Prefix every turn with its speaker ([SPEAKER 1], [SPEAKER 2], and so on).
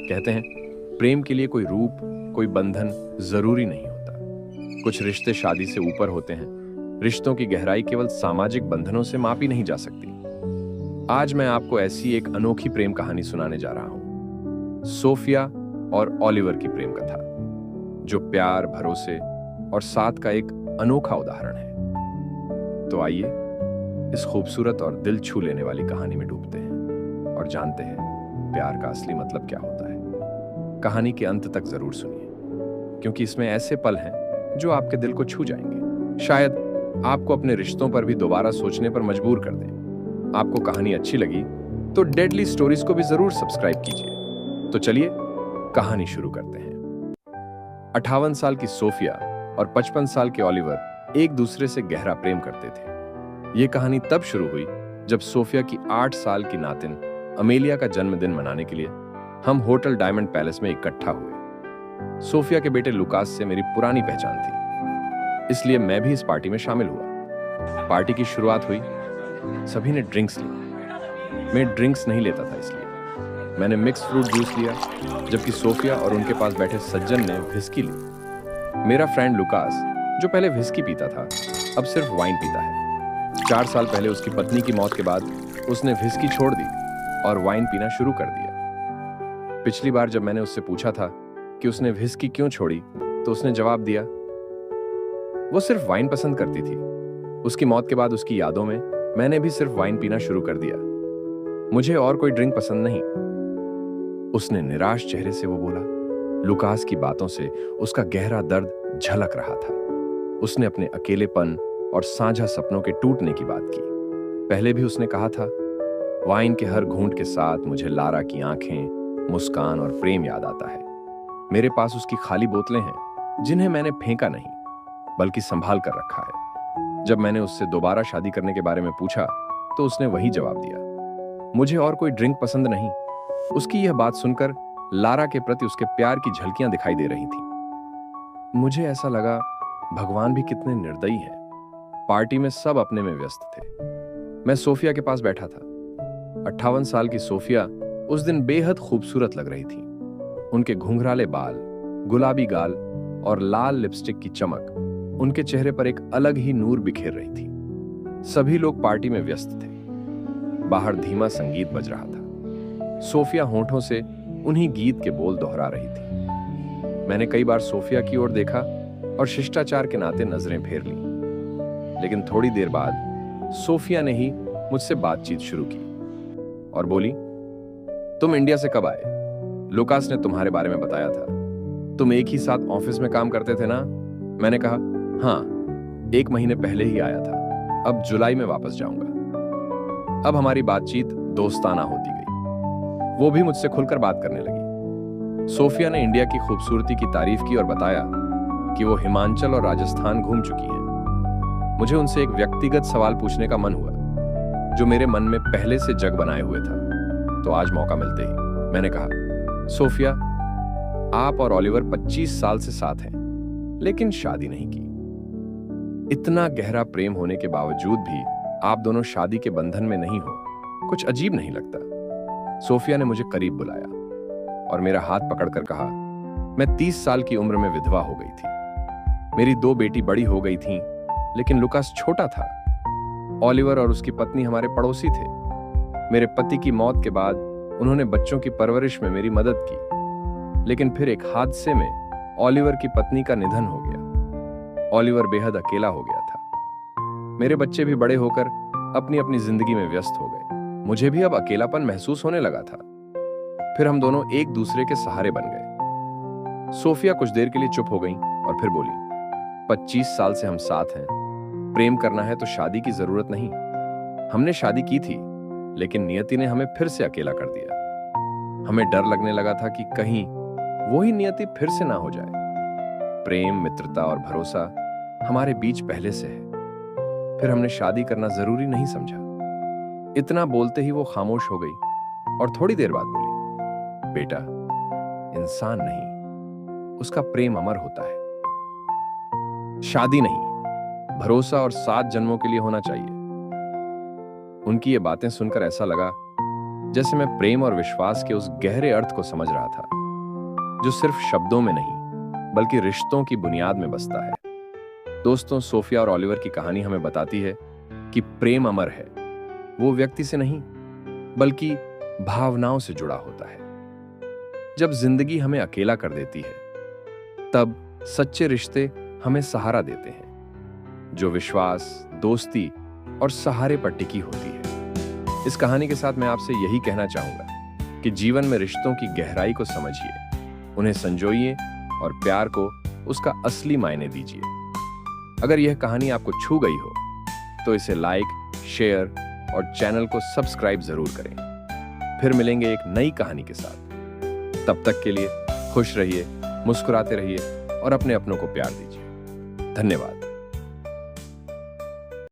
[SPEAKER 1] कहते हैं प्रेम के लिए कोई रूप, कोई बंधन जरूरी नहीं होता। कुछ रिश्ते शादी से ऊपर होते हैं। रिश्तों की गहराई केवल सामाजिक बंधनों से मापी नहीं जा सकती। आज मैं आपको ऐसी एक अनोखी प्रेम कहानी सुनाने जा रहा हूं, सोफिया और ओलिवर की प्रेम कथा, जो प्यार, भरोसे और साथ का एक अनोखा उदाहरण है। तो आइए इस खूबसूरत और दिल छू लेने वाली कहानी में डूबते हैं और जानते हैं प्यार का असली मतलब क्या होता है। कहानी के अंत तक जरूर सुनिए, क्योंकि इसमें ऐसे पल हैं जो आपके दिल को छू जाएंगे, शायद आपको अपने रिश्तों पर भी दोबारा सोचने पर मजबूर कर दें। आपको कहानी अच्छी लगी तो डेडली स्टोरीज को भी जरूर सब्सक्राइब कीजिए। तो चलिए कहानी शुरू करते हैं। 58 साल की सोफिया और 55 साल के ओलिवर एक दूसरे से गहरा प्रेम करते थे। यह कहानी तब शुरू हुई जब सोफिया की 8 साल की नातिन अमेलिया का जन्मदिन मनाने के लिए हम होटल डायमंड पैलेस में इकट्ठा हुए। सोफिया के बेटे लुकास से मेरी पुरानी पहचान थी, इसलिए मैं भी इस पार्टी में शामिल हुआ। पार्टी की शुरुआत हुई, सभी ने ड्रिंक्स ली। मैं ड्रिंक्स नहीं लेता था, इसलिए मैंने मिक्स फ्रूट जूस लिया, जबकि सोफिया और उनके पास बैठे सज्जन ने विस्की ली। मेरा फ्रेंड लुकास, जो पहले विस्की पीता था, अब सिर्फ वाइन पीता है। 4 साल पहले उसकी पत्नी की मौत के बाद उसने विस्की छोड़ दी और वाइन पीना शुरू कर दिया। पिछली बार जब मैंने उससे पूछा था कि उसने विस्की क्यों छोड़ी, तो उसने जवाब दिया, वो सिर्फ वाइन पसंद करती थी। उसकी मौत के बाद उसकी यादों में मैंने भी सिर्फ वाइन पीना शुरू कर दिया। मुझे और कोई ड्रिंक पसंद नहीं। उसने निराश चेहरे से वो बोला। लुकास की बातों से उसका गहरा दर्द झलक रहा था। उसने अपने अकेलेपन और साझा सपनों के टूटने की बात की। पहले भी उसने कहा था, वाइन के हर घूंट के साथ मुझे लारा की आंखें, मुस्कान और प्रेम याद आता है। मेरे पास उसकी खाली बोतलें हैं, जिन्हें मैंने फेंका नहीं, बल्कि संभाल कर रखा है। जब मैंने उससे दोबारा शादी करने के बारे में पूछा, तो उसने वही जवाब दिया, मुझे और कोई ड्रिंक पसंद नहीं। उसकी यह बात सुनकर लारा के प्रति उसके प्यार की झलकियां दिखाई दे रही थी। मुझे ऐसा लगा, भगवान भी कितने निर्दयी हैं। पार्टी में सब अपने में व्यस्त थे। मैं सोफिया के पास बैठा था। 58 साल की सोफिया उस दिन बेहद खूबसूरत लग रही थी। उनके घुंघराले बाल, गुलाबी गाल और लाल लिपस्टिक की चमक उनके चेहरे पर एक अलग ही नूर बिखेर रही थी। सभी लोग पार्टी में व्यस्त थे। बाहर धीमा संगीत बज रहा था। सोफिया होंठों से उन्हीं गीत के बोल दोहरा रही थी। मैंने कई बार सोफिया की ओर देखा और शिष्टाचार के नाते नजरें फेर ली, लेकिन थोड़ी देर बाद सोफिया ने ही मुझसे बातचीत शुरू की और बोली, तुम इंडिया से कब आए? लुकास ने तुम्हारे बारे में बताया था। तुम एक ही साथ ऑफिस में काम करते थे ना? मैंने कहा, हाँ, 1 महीने पहले ही आया था। अब जुलाई में वापस जाऊंगा। अब हमारी बातचीत दोस्ताना होती गई। वो भी मुझसे खुलकर बात करने लगी। सोफिया ने इंडिया की खूबसूरती की तारीफ की और बताया कि वो हिमाचल और राजस्थान घूम चुकी है। मुझे उनसे एक व्यक्तिगत सवाल पूछने का मन हुआ, जो मेरे मन में पहले से जग बनाए हुए था। तो आज मौका मिलते ही मैंने कहा, सोफिया, आप और ओलिवर 25 साल से साथ हैं, लेकिन शादी नहीं की। इतना गहरा प्रेम होने के बावजूद भी आप दोनों शादी के बंधन में नहीं हो। कुछ अजीब नहीं लगता? सोफिया ने मुझे करीब बुलाया और मेरा हाथ पकड़कर कहा, मैं 30 साल की उम्र में विधवा हो गई थी। मेरी 2 बेटी बड़ी हो गई थीं, लेकिन लुकास छोटा था। ओलिवर और उसकी पत्नी हमारे पड़ोसी थे। मेरे पति की मौत के बाद उन्होंने बच्चों की परवरिश में मेरी मदद की, लेकिन फिर एक हादसे में ओलिवर की पत्नी का निधन हो गया। ओलिवर बेहद अकेला हो गया था। मेरे बच्चे भी बड़े होकर अपनी अपनी जिंदगी में व्यस्त हो गए। मुझे भी अब अकेलापन महसूस होने लगा था। फिर हम दोनों एक दूसरे के सहारे बन गए। सोफिया कुछ देर के लिए चुप हो गई और फिर बोली, 25 साल से हम साथ हैं। प्रेम करना है तो शादी की जरूरत नहीं। हमने शादी की थी, लेकिन नियति ने हमें फिर से अकेला कर दिया। हमें डर लगने लगा था कि कहीं वही नियति फिर से ना हो जाए। प्रेम, मित्रता और भरोसा हमारे बीच पहले से है। फिर हमने शादी करना जरूरी नहीं समझा। इतना बोलते ही वो खामोश हो गई और थोड़ी देर बाद बोली, बेटा, इंसान नहीं, उसका प्रेम अमर होता है। शादी नहीं, भरोसा और 7 जन्मों के लिए होना चाहिए। उनकी ये बातें सुनकर ऐसा लगा जैसे मैं प्रेम और विश्वास के उस गहरे अर्थ को समझ रहा था जो सिर्फ शब्दों में नहीं बल्कि रिश्तों की बुनियाद में बसता है। दोस्तों, सोफिया और ओलिवर की कहानी हमें बताती है कि प्रेम अमर है, वो व्यक्ति से नहीं बल्कि भावनाओं से जुड़ा होता है। जब जिंदगी हमें अकेला कर देती है तब सच्चे रिश्ते हमें सहारा देते हैं, जो विश्वास, दोस्ती और सहारे पर टिकी होती है। इस कहानी के साथ मैं आपसे यही कहना चाहूंगा कि जीवन में रिश्तों की गहराई को समझिए, उन्हें संजोइए और प्यार को उसका असली मायने दीजिए। अगर यह कहानी आपको छू गई हो तो इसे लाइक, शेयर और चैनल को सब्सक्राइब जरूर करें। फिर मिलेंगे एक नई कहानी के साथ। तब तक के लिए खुश रहिए, मुस्कुराते रहिए और अपने अपनों को प्यार दीजिए। धन्यवाद।